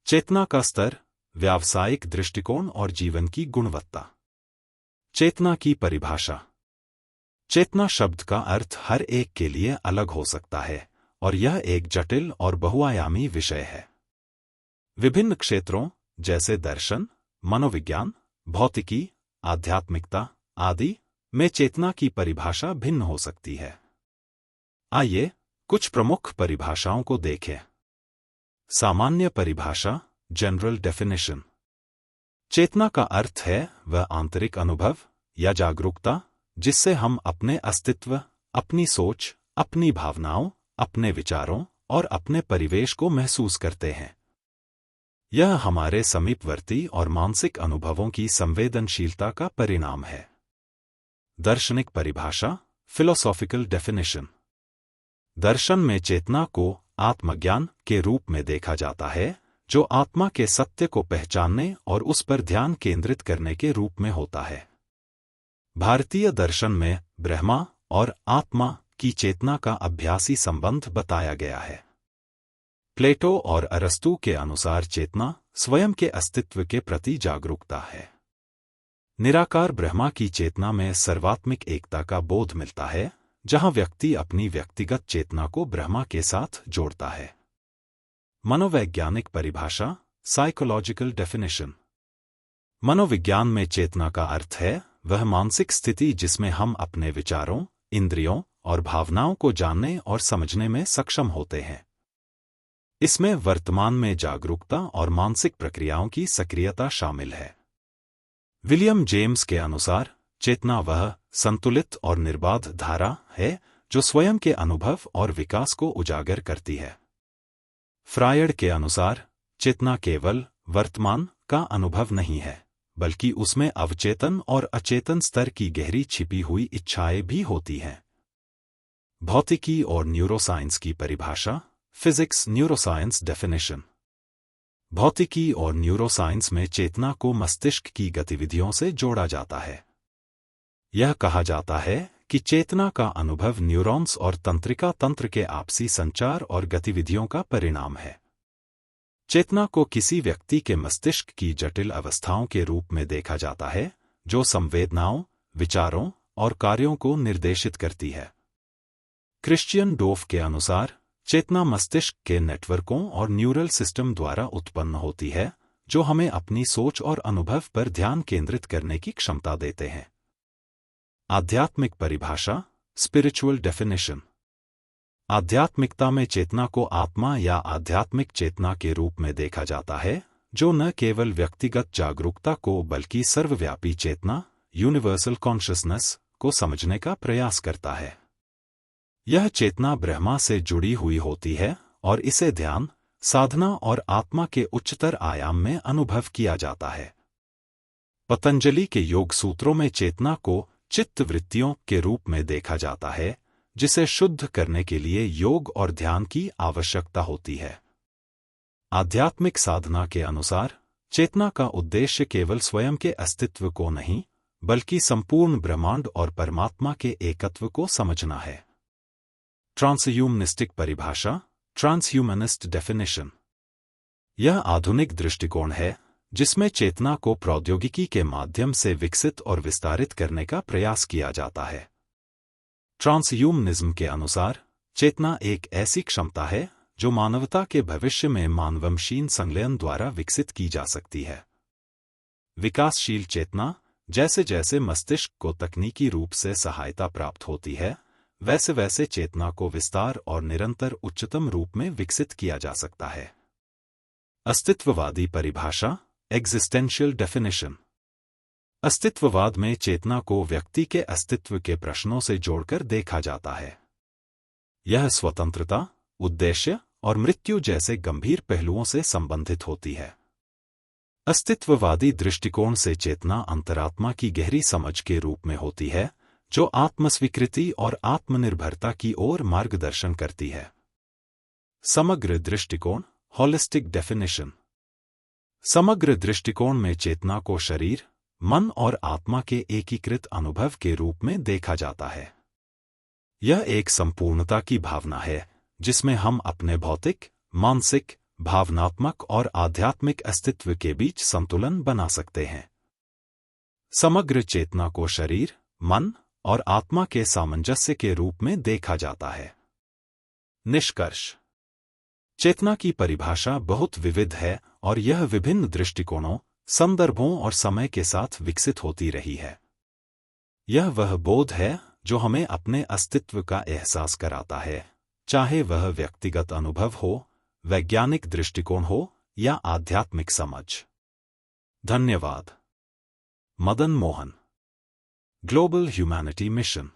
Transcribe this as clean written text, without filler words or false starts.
चेतना का स्तर, व्यावसायिक दृष्टिकोण और जीवन की गुणवत्ता। चेतना की परिभाषा। चेतना शब्द का अर्थ हर एक के लिए अलग हो सकता है और यह एक जटिल और बहुआयामी विषय है। विभिन्न क्षेत्रों जैसे दर्शन, मनोविज्ञान, भौतिकी, आध्यात्मिकता आदि में चेतना की परिभाषा भिन्न हो सकती है। आइए कुछ प्रमुख परिभाषाओं को देखें। सामान्य परिभाषा, जनरल डेफिनेशन। चेतना का अर्थ है वह आंतरिक अनुभव या जागरूकता जिससे हम अपने अस्तित्व, अपनी सोच, अपनी भावनाओं, अपने विचारों और अपने परिवेश को महसूस करते हैं। यह हमारे समीपवर्ती और मानसिक अनुभवों की संवेदनशीलता का परिणाम है। दार्शनिक परिभाषा, फिलोसॉफिकल डेफिनेशन। दर्शन में चेतना को आत्मज्ञान के रूप में देखा जाता है, जो आत्मा के सत्य को पहचानने और उस पर ध्यान केंद्रित करने के रूप में होता है। भारतीय दर्शन में ब्रह्मा और आत्मा की चेतना का अभ्यासी संबंध बताया गया है। प्लेटो और अरस्तू के अनुसार चेतना स्वयं के अस्तित्व के प्रति जागरूकता है। निराकार ब्रह्मा की चेतना में सर्वात्मिक एकता का बोध मिलता है, जहां व्यक्ति अपनी व्यक्तिगत चेतना को ब्रह्मा के साथ जोड़ता है। मनोवैज्ञानिक परिभाषा, साइकोलॉजिकल डेफिनेशन। मनोविज्ञान में चेतना का अर्थ है वह मानसिक स्थिति जिसमें हम अपने विचारों, इंद्रियों और भावनाओं को जानने और समझने में सक्षम होते हैं। इसमें वर्तमान में जागरूकता और मानसिक प्रक्रियाओं की सक्रियता शामिल है। विलियम जेम्स के अनुसार चेतना वह संतुलित और निर्बाध धारा है जो स्वयं के अनुभव और विकास को उजागर करती है। फ्रायड के अनुसार चेतना केवल वर्तमान का अनुभव नहीं है, बल्कि उसमें अवचेतन और अचेतन स्तर की गहरी छिपी हुई इच्छाएं भी होती हैं। भौतिकी और न्यूरोसाइंस की परिभाषा, फिजिक्स न्यूरोसाइंस डेफिनेशन। भौतिकी और न्यूरोसाइंस में चेतना को मस्तिष्क की गतिविधियों से जोड़ा जाता है। यह कहा जाता है कि चेतना का अनुभव न्यूरॉन्स और तंत्रिका तंत्र के आपसी संचार और गतिविधियों का परिणाम है। चेतना को किसी व्यक्ति के मस्तिष्क की जटिल अवस्थाओं के रूप में देखा जाता है, जो संवेदनाओं, विचारों और कार्यों को निर्देशित करती है। क्रिश्चियन डोफ के अनुसार चेतना मस्तिष्क के नेटवर्कों और न्यूरल सिस्टम द्वारा उत्पन्न होती है, जो हमें अपनी सोच और अनुभव पर ध्यान केंद्रित करने की क्षमता देते हैं। आध्यात्मिक परिभाषा, स्पिरिचुअल डेफिनेशन। आध्यात्मिकता में चेतना को आत्मा या आध्यात्मिक चेतना के रूप में देखा जाता है, जो न केवल व्यक्तिगत जागरूकता को बल्कि सर्वव्यापी चेतना, यूनिवर्सल कॉन्शियसनेस को समझने का प्रयास करता है। यह चेतना ब्रह्मा से जुड़ी हुई होती है और इसे ध्यान, साधना और आत्मा के उच्चतर आयाम में अनुभव किया जाता है। पतंजलि के योग सूत्रों में चेतना को चित्त वृत्तियों के रूप में देखा जाता है, जिसे शुद्ध करने के लिए योग और ध्यान की आवश्यकता होती है। आध्यात्मिक साधना के अनुसार चेतना का उद्देश्य केवल स्वयं के अस्तित्व को नहीं, बल्कि संपूर्ण ब्रह्मांड और परमात्मा के एकत्व को समझना है। ट्रांसह्यूमनिस्टिक परिभाषा, ट्रांसह्यूमनिस्ट डेफिनेशन। यह आधुनिक दृष्टिकोण है जिसमें चेतना को प्रौद्योगिकी के माध्यम से विकसित और विस्तारित करने का प्रयास किया जाता है। ट्रांसह्यूमनिज्म के अनुसार चेतना एक ऐसी क्षमता है जो मानवता के भविष्य में मानवमशीन संलयन द्वारा विकसित की जा सकती है। विकासशील चेतना, जैसे जैसे मस्तिष्क को तकनीकी रूप से सहायता प्राप्त होती है, वैसे वैसे चेतना को विस्तार और निरंतर उच्चतम रूप में विकसित किया जा सकता है। अस्तित्ववादी परिभाषा, एग्जिस्टेंशियल डेफिनेशन। अस्तित्ववाद में चेतना को व्यक्ति के अस्तित्व के प्रश्नों से जोड़कर देखा जाता है। यह स्वतंत्रता, उद्देश्य और मृत्यु जैसे गंभीर पहलुओं से संबंधित होती है। अस्तित्ववादी दृष्टिकोण से चेतना अंतरात्मा की गहरी समझ के रूप में होती है, जो आत्मस्वीकृति और आत्मनिर्भरता की ओर मार्गदर्शन करती है। समग्र दृष्टिकोण, होलिस्टिक डेफिनेशन। समग्र दृष्टिकोण में चेतना को शरीर, मन और आत्मा के एकीकृत अनुभव के रूप में देखा जाता है। यह एक संपूर्णता की भावना है जिसमें हम अपने भौतिक, मानसिक, भावनात्मक और आध्यात्मिक अस्तित्व के बीच संतुलन बना सकते हैं। समग्र चेतना को शरीर, मन और आत्मा के सामंजस्य के रूप में देखा जाता है। निष्कर्ष: चेतना की परिभाषा बहुत विविध है और यह विभिन्न दृष्टिकोणों, संदर्भों और समय के साथ विकसित होती रही है। यह वह बोध है जो हमें अपने अस्तित्व का एहसास कराता है, चाहे वह व्यक्तिगत अनुभव हो, वैज्ञानिक दृष्टिकोण हो या आध्यात्मिक समझ। धन्यवाद। Madan Mohan, global humanity mission.